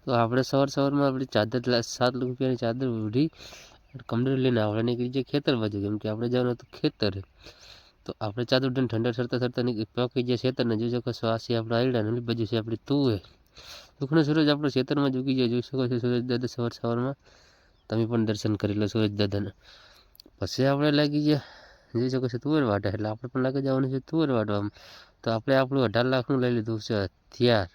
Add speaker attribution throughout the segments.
Speaker 1: તો આપણે સવારમાં આપણી ચાદર 7 રૂપિયાની ચાદર ઉડી કમ્પ્લીટ લઈને આપણે નીકળી જઈએ ખેતર બાજુ, કેમ કે આપણે જવાનું હતું ખેતરે. તો આપણે ચાદર ઉડીને ઠંડા થરતા નીકળી પહોંચી ગયા ખેતરને. જોઈ શકો છો આ છે આપણે આયડા, ને બાજુ છે આપણી તુવેર. દુઃખનો સૂરજ આપણે ખેતરમાં ઉગી જાય, જોઈ શકો છો સૂરજ દાદા સવારમાં. તમે પણ દર્શન કરી લો સૂરજ દાદાને. પછી આપણે લાગી ગયા, જોઈ શકો છો તુવેર વાટે, એટલે આપણે પણ લાગી જવાનું છે તુવેર વાટવામાં. તો આપણે આપણું 18 લાખનું લઈ લીધું છે હથિયાર.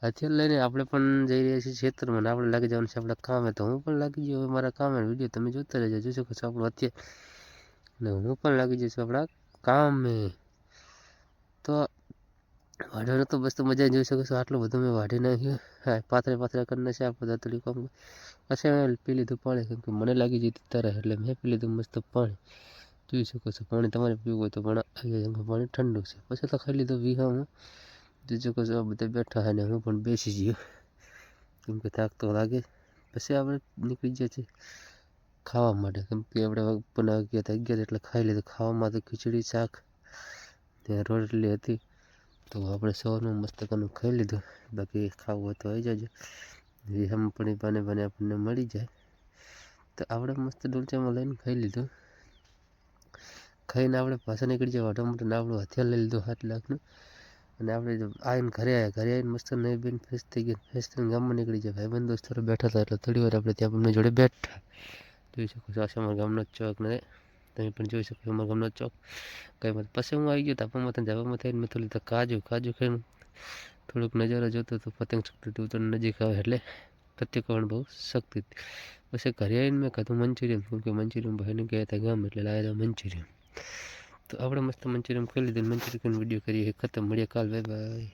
Speaker 1: હથિયાર લઈને આપણે પણ જઈ રહ્યા છીએ ખેતરમાં, ને આપણે લાગી જવાનું છે આપણા કામે. તો હું પણ લાગી ગયો મારા કામે, વિડીયો તમે જોતા રહેજો. જોઈ શકો છો આપણું હથિયાર, ને હું પણ લાગી જઈશ આપણા કામે. તો વાઢવાનો તો બસ તો મજા જોઈ શકો છો, આટલું બધું મેં વાઢી નાખ્યું. હા, પાથરે કરી નાખશે આપણે દાતડી કામ. પછી મેં પી લીધું પાણી, કેમ કે મને લાગી જતી તરસ, એટલે મેં પી લીધું મસ્ત પાણી. જોઈ શકો છો પાણી તમારે પીવું હોય તો પણ પાણી ઠંડુ છે. પછી તો ખાઈ લીધું વિહા હું. જોઈ શકો છો બધા બેઠા છે, ને હું પણ બેસી ગયો, કેમ કે થાક તો લાગે. પછી આપણે નીકળી ગયા છીએ ખાવા માટે, કેમ કે આપણે બનાવી ગયા હતા 11 એટલે ખાઈ લીધું. ખાવામાં તો ખીચડી શાક ને રોટલી હતી. તો આપણે સવારનું મસ્ત કનું ખાઈ લીધું. બાકી ખાવું હોય તો આવી જજો, વિહામાં પણ બને આપણને મળી જાય. તો આપણે મસ્ત ડોલચામાં લઈને ખાઈ લીધું. ખાઈને આપણે પાછા નીકળી જાય વાટવા માટે, આપણું હથિયાર લઈ લીધું 7 લાખનું. અને આપણે આવીને ઘરે આવીને મસ્ત નહીં બેન ફ્રેશ થઈ ગઈ. ફ્રેશ થઈને ગામમાં નીકળી જાય. ભાઈબંધ દોસ્તો બેઠા હતા, એટલે થોડી વાર આપણે ત્યાં એમની જોડે બેઠા. જોઈ શકો છો આ અમારા ગામનો ચોક, ને તમે પણ જોઈ શકો છો અમારા ગામનો ચોક. કંઈ મત પછી હું આવી ગયો તાપામાં, જવામાં થઈને મેં થોડી કાજુ ખાઈને થોડુંક નજારો જોતો તો પતંગ ચકતી તો નજીક આવે એટલે પ્રત્યક્ષણ બહુ શક્તિ હતી. પછી ઘરે આવીને મેં ખાધું મંચુરિયન, કેમ કે મંચુરિયન ભાઈને ગયા હતા ગામ, એટલે લાવ્યા હતા મંચુરિયન. તો આપણે મસ્ત મંચુરિયન ખાઈ લીધું. મંચુરિયન વિડીયો કરીએ ખતમ. મળીએ કાલ, બાય બાય.